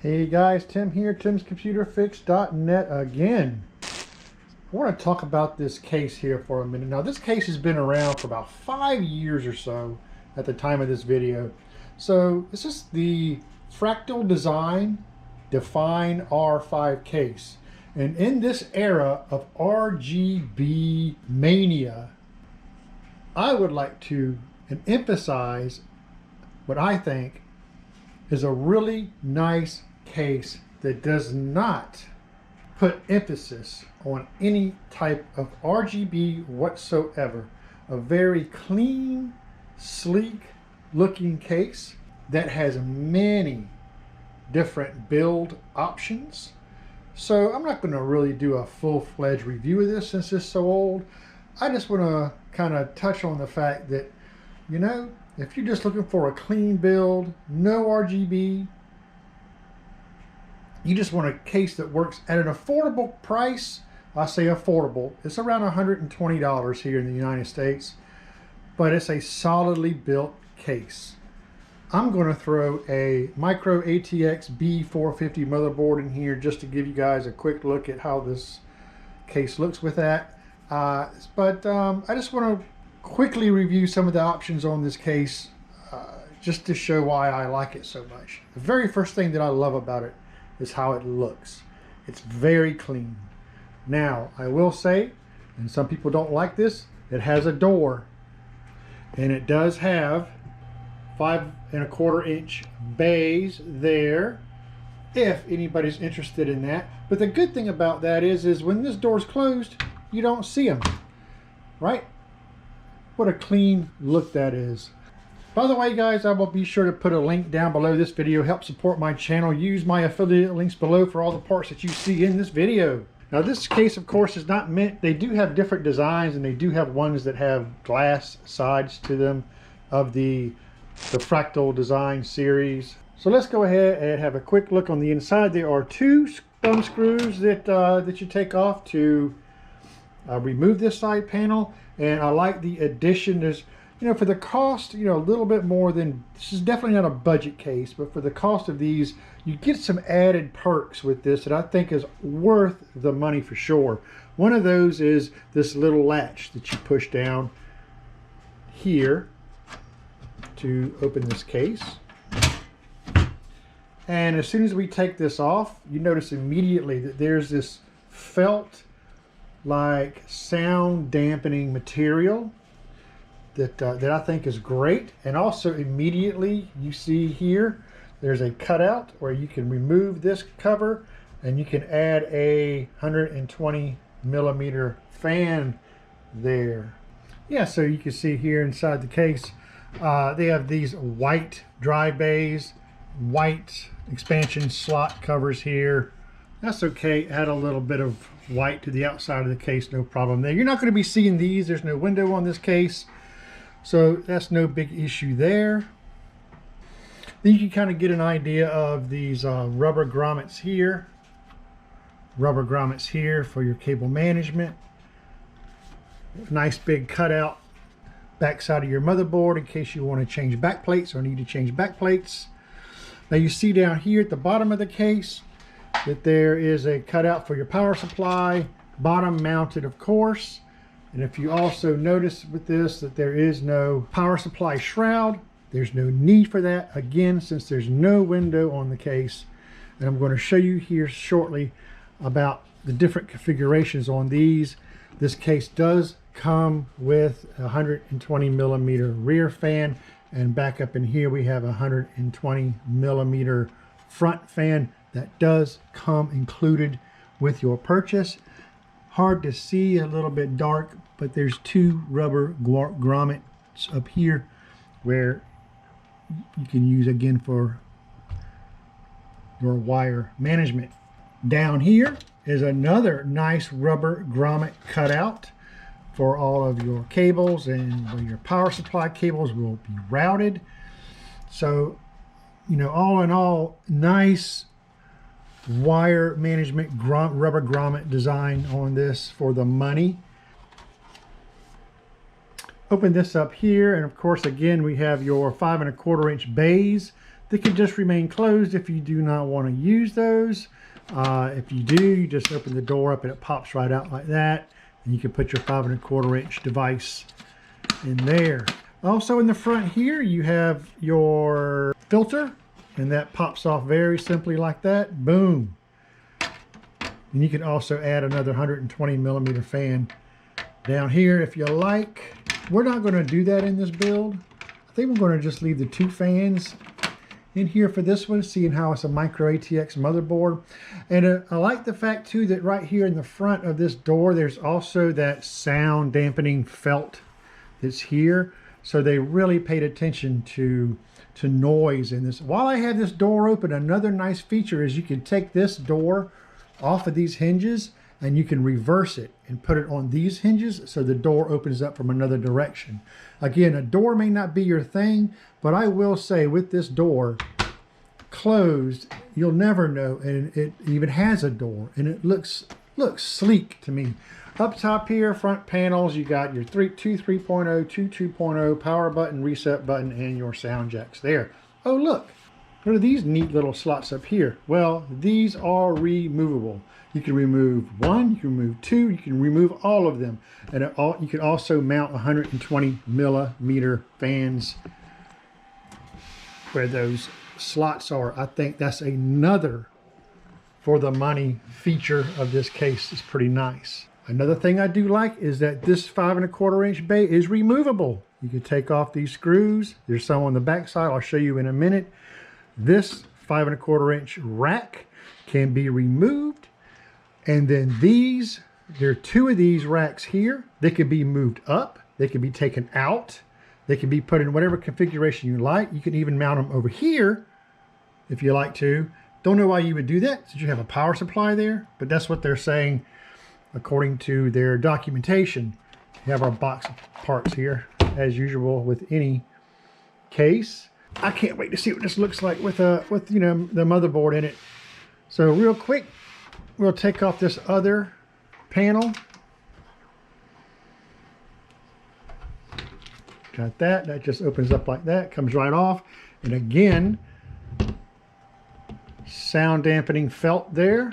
Hey guys, Tim here, timscomputerfix.net again. I want to talk about this case here for a minute. Now this case has been around for about 5 years or so at the time of this video. So this is the Fractal Design Define R5 case. And in this era of RGB mania, I would like to emphasize what I think is a really nice case that does not put emphasis on any type of RGB whatsoever. A very clean, sleek looking case that has many different build options. So I'm not going to really do a full-fledged review of this since it's so old. I just want to kind of touch on the fact that, you know, if you're just looking for a clean build, no RGB, you just want a case that works at an affordable price. I say affordable. It's around $120 here in the United States, but it's a solidly built case. I'm going to throw a Micro ATX B450 motherboard in here just to give you guys a quick look at how this case looks with that. I just want to quickly review some of the options on this case just to show why I like it so much. The very first thing that I love about it is how it looks. It's very clean. Now, I will say, and some people don't like this, it has a door, and it does have 5 1/4 inch bays there, if anybody's interested in that. But the good thing about that is when this door's closed, you don't see them, right? What a clean look that is. By the way, guys, I will be sure to put a link down below this video. Help support my channel. Use my affiliate links below for all the parts that you see in this video. Now this case, of course, is not meant, they do have different designs, and they do have ones that have glass sides to them of the Fractal Design series. So let's go ahead and have a quick look on the inside. There are 2 thumb screws that you take off to remove this side panel. And I like the addition. There's, you know, for the cost, you know, a little bit more than, this is definitely not a budget case, but for the cost of these, you get some added perks with this that I think is worth the money for sure. One of those is this little latch that you push down here to open this case. And as soon as we take this off, you notice immediately that there's this felt like sound dampening material that I think is great. And also immediately you see here there's a cutout where you can remove this cover and you can add a 120mm fan there. Yeah, so you can see here inside the case they have these white dry bays, white expansion slot covers here. That's okay, add a little bit of white to the outside of the case, no problem there. You're not going to be seeing these, there's no window on this case, so that's no big issue there. Then you can kind of get an idea of these rubber grommets here for your cable management. Nice big cutout backside of your motherboard in case you want to change back plates or need to change back plates. Now you see down here at the bottom of the case that there is a cutout for your power supply, bottom mounted of course. And if you also notice with this that there is no power supply shroud, there's no need for that, again, since there's no window on the case. And I'm going to show you here shortly about the different configurations on these. This case does come with a 120mm rear fan, and back up in here we have a 120mm front fan. That does come included with your purchase. Hard to see, a little bit dark, but there's 2 rubber grommets up here where you can use again for your wire management. Down here is another nice rubber grommet cutout for all of your cables, and where your power supply cables will be routed. So, you know, all in all, nice wire management rubber grommet design on this for the money. Open this up here, and of course again we have your 5 1/4 inch bays They can just remain closed if you do not want to use those. If you do, you just open the door up and it pops right out like that. And you can put your 5 1/4 inch device in there. Also in the front here, you have your filter, and that pops off very simply like that. Boom. And you can also add another 120 millimeter fan down here if you like. We're not going to do that in this build. I think we're going to just leave the 2 fans in here for this one, seeing how it's a micro ATX motherboard. And I like the fact too that right here in the front of this door, there's also that sound dampening felt that's here. So they really paid attention to noise in this. While I have this door open, another nice feature is you can take this door off of these hinges and you can reverse it and put it on these hinges so the door opens up from another direction. Again, a door may not be your thing, but I will say with this door closed, you'll never know, and it even has a door, and it looks sleek to me. Up top here, front panels, you got your 2 3.0, 2 2.0, power button, reset button, and your sound jacks there. Oh look, what are these neat little slots up here? Well, these are removable. You can remove 1, you can remove 2, you can remove all of them. And you can also mount 120 millimeter fans where those slots are. I think that's another for the money feature of this case. Is pretty nice. Another thing I do like is that this 5 1/4 inch bay is removable. You can take off these screws. There's some on the back side. I'll show you in a minute. This 5 1/4 inch rack can be removed. And then these, there are 2 of these racks here. They can be moved up. They can be taken out. They can be put in whatever configuration you like. You can even mount them over here if you like to. Don't know why you would do that since you have a power supply there, but that's what they're saying according to their documentation. We have our box of parts here as usual with any case. I can't wait to see what this looks like with you know, the motherboard in it. So real quick, we'll take off this other panel. Got that. That just opens up like that, comes right off. And again, sound dampening felt there.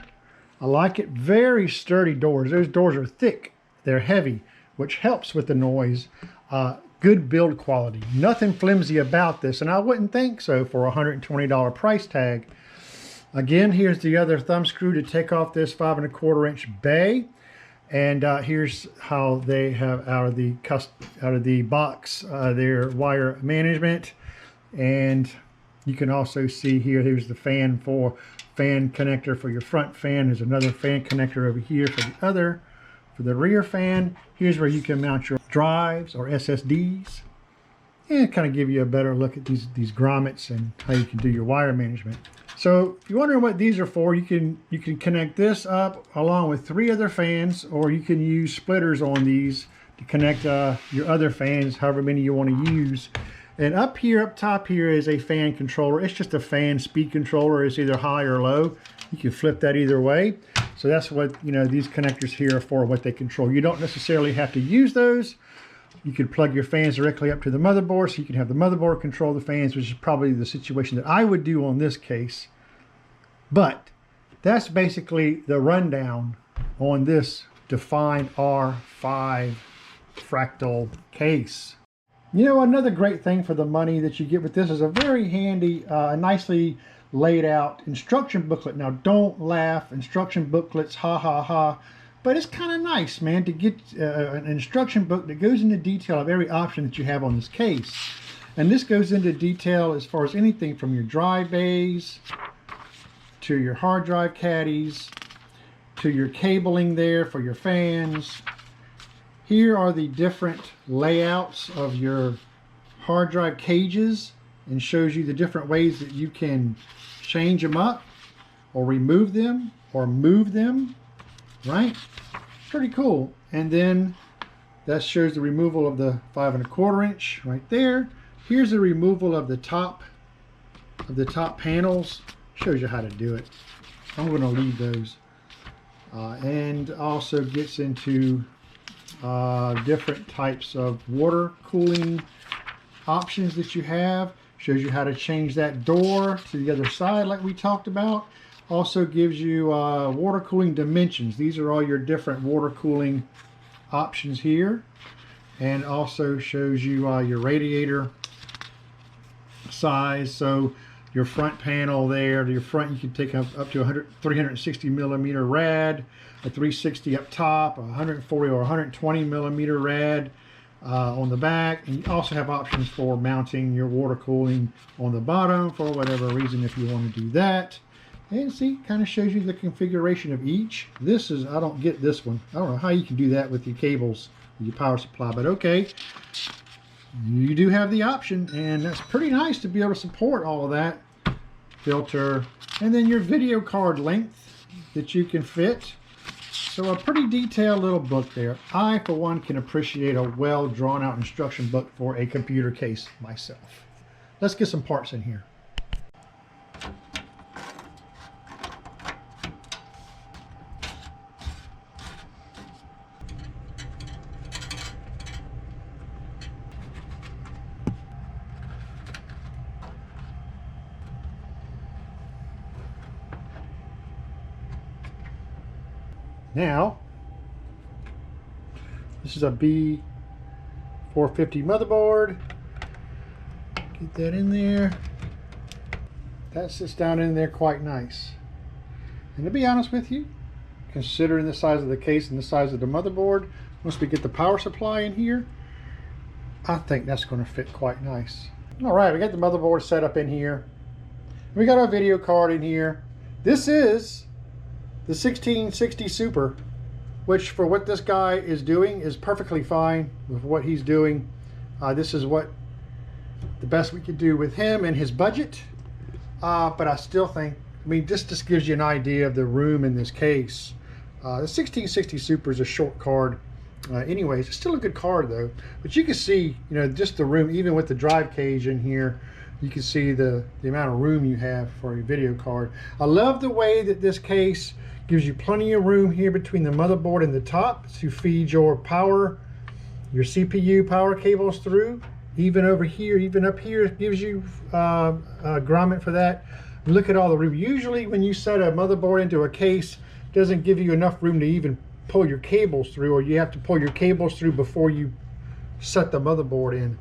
I like it. Very sturdy doors. Those doors are thick. They're heavy, which helps with the noise. Good build quality. Nothing flimsy about this, and I wouldn't think so for a $120 price tag. Again, here's the other thumb screw to take off this 5 1/4 inch bay. And here's how they have out of the box their wire management. And you can also see here, here's the fan connector for your front fan. There's another fan connector over here for the rear fan. Here's where you can mount your drives or SSDs and kind of give you a better look at these grommets and how you can do your wire management. So if you're wondering what these are for, you can connect this up along with 3 other fans, or you can use splitters on these to connect your other fans, however many you want to use. And up top here is a fan controller. It's just a fan speed controller. It's either high or low. You can flip that either way. So that's what, you know, these connectors here are for, what they control. You don't necessarily have to use those. You can plug your fans directly up to the motherboard, so you can have the motherboard control the fans, which is probably the situation that I would do on this case. But that's basically the rundown on this Define R5 Fractal case. You know, another great thing for the money that you get with this is a very handy, nicely laid out instruction booklet. Now don't laugh, instruction booklets, ha ha ha. But it's kind of nice, man, to get an instruction book that goes into detail of every option that you have on this case. And this goes into detail as far as anything from your drive bays, to your hard drive caddies, to your cabling there for your fans. Here are the different layouts of your hard drive cages, and shows you the different ways that you can change them up or remove them or move them, right? Pretty cool. And then that shows the removal of the 5 1/4 inch right there. Here's the removal of the top panels. Shows you how to do it. I'm going to leave those. And also gets into different types of water cooling options that you have. Shows you how to change that door to the other side like we talked about. Also gives you water cooling dimensions. These are all your different water cooling options here. And also shows you your radiator size. So your front panel there, to your front, you can take up to 360 millimeter rad, a 360 up top, a 140 or 120 millimeter rad on the back. And you also have options for mounting your water cooling on the bottom for whatever reason if you want to do that. And see, kind of shows you the configuration of each. This is, I don't get this one. I don't know how you can do that with your cables, with your power supply, but okay. You do have the option, and that's pretty nice to be able to support all of that. Filter, and then your video card length that you can fit. So a pretty detailed little book there. I, for one, can appreciate a well drawn out instruction book for a computer case myself. Let's get some parts in here. Now, this is a B450 motherboard. Get that in there. That sits down in there quite nice. And to be honest with you, considering the size of the case and the size of the motherboard, once we get the power supply in here, I think that's going to fit quite nice. All right, we got the motherboard set up in here. We got our video card in here. This is the 1660 Super, which for what this guy is doing is perfectly fine with what he's doing. This is what the best we could do with him and his budget. But I still think, I mean, this just gives you an idea of the room in this case. The 1660 Super is a short card. Anyways, it's still a good card though. But you can see, you know, just the room, even with the drive cage in here, you can see the amount of room you have for a video card. I love the way that this case gives you plenty of room here between the motherboard and the top to feed your power, your CPU power cables through. Even over here, even up here, it gives you a grommet for that. Look at all the room. Usually when you set a motherboard into a case, it doesn't give you enough room to even pull your cables through, or you have to pull your cables through before you set the motherboard in.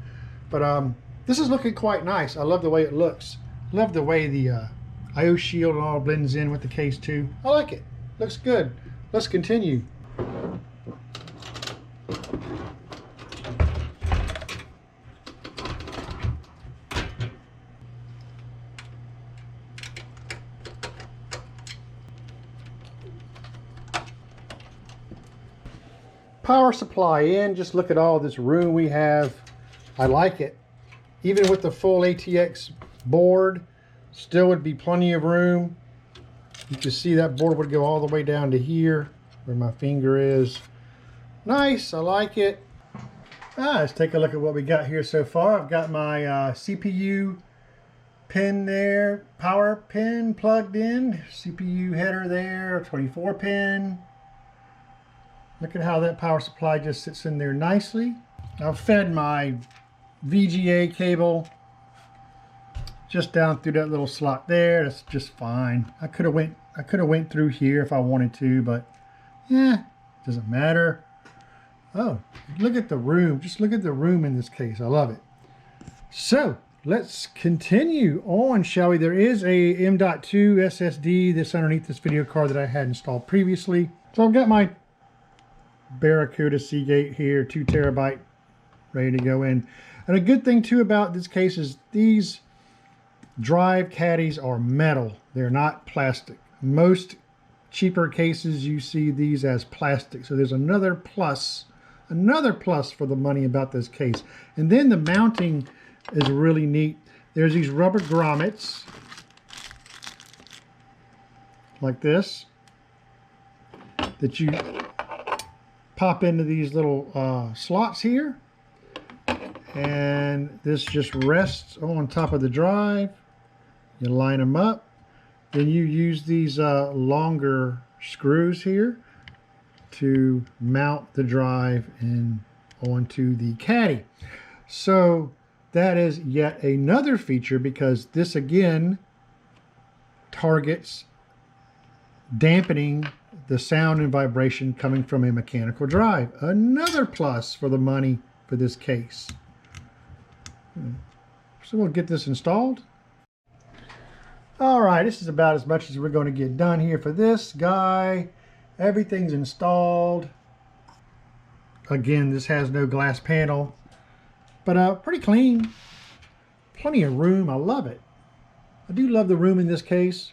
But this is looking quite nice. I love the way it looks. Love the way the I/O shield all blends in with the case too. I like it. Looks good. Let's continue. Power supply in. Just look at all this room we have. I like it. Even with the full ATX board, still would be plenty of room. You can see that board would go all the way down to here where my finger is. Nice, I like it. Let's take a look at what we got here so far. I've got my CPU pin there, power pin plugged in, CPU header there, 24 pin. Look at how that power supply just sits in there nicely. I've fed my VGA cable just down through that little slot there. That's just fine. I could have went through here if I wanted to, but yeah, doesn't matter. Oh, look at the room. Just look at the room in this case. I love it. So let's continue on, shall we? There is a M.2 SSD that's underneath this video card that I had installed previously. So I've got my Barracuda Seagate here, 2 terabyte, ready to go in. And a good thing too about this case is these drive caddies are metal. They're not plastic. Most cheaper cases you see these as plastic. So there's another plus for the money about this case. And then the mounting is really neat. There's these rubber grommets like this that you pop into these little slots here, and this just rests on top of the drive. You line them up, then you use these longer screws here to mount the drive and onto the caddy. So that is yet another feature, because this again targets dampening the sound and vibration coming from a mechanical drive. Another plus for the money for this case. So we'll get this installed. All right, this is about as much as we're going to get done here for this guy. Everything's installed. Again, this has no glass panel, but pretty clean. Plenty of room. I love it. I do love the room in this case.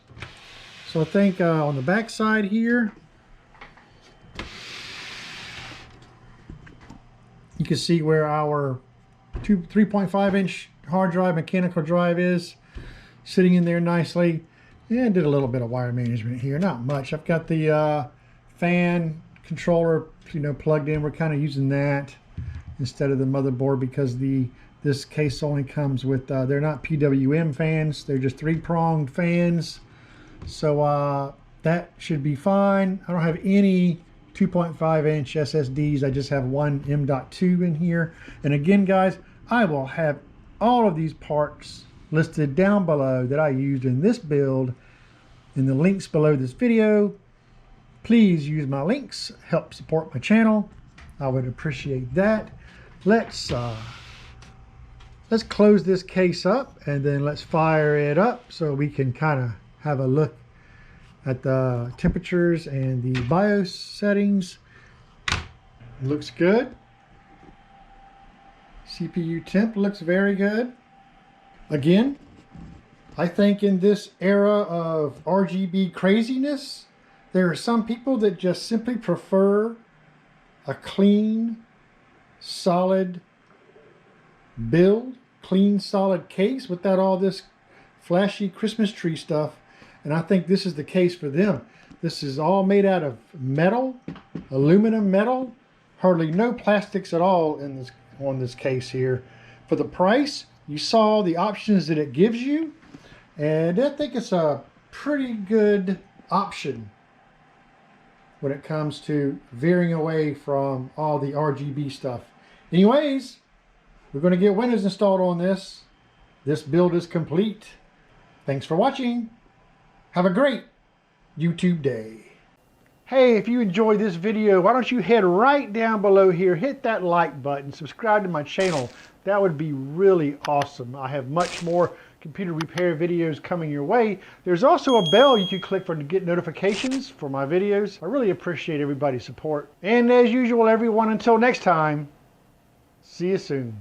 So I think on the back side here, you can see where our 3.5 inch hard drive, mechanical drive is sitting in there nicely. And did a little bit of wire management here, not much. I've got the fan controller, plugged in. We're kind of using that instead of the motherboard, because this case only comes with they're not PWM fans, they're just 3-pronged fans. So that should be fine. I don't have any 2.5 inch SSDs. I just have one M.2 in here. And again, guys, I will have all of these parts listed down below that I used in this build in the links below this video. Please use my links, help support my channel. I would appreciate that. Let's close this case up, and then let's fire it up so we can kind of have a look at the temperatures and the BIOS settings. Looks good. CPU temp looks very good. Again, I think in this era of RGB craziness, there are some people that just simply prefer a clean, solid build, clean, solid case without all this flashy Christmas tree stuff. And I think this is the case for them. This is all made out of metal, aluminum metal, hardly no plastics at all in this on this case here. For the price, you saw the options that it gives you, and I think it's a pretty good option when it comes to veering away from all the RGB stuff. Anyways, we're going to get Windows installed on this. This build is complete. Thanks for watching. Have a great YouTube day. Hey, if you enjoyed this video, why don't you head right down below here, hit that like button, subscribe to my channel. That would be really awesome. I have much more computer repair videos coming your way. There's also a bell you can click for to get notifications for my videos. I really appreciate everybody's support. And as usual, everyone, until next time, see you soon.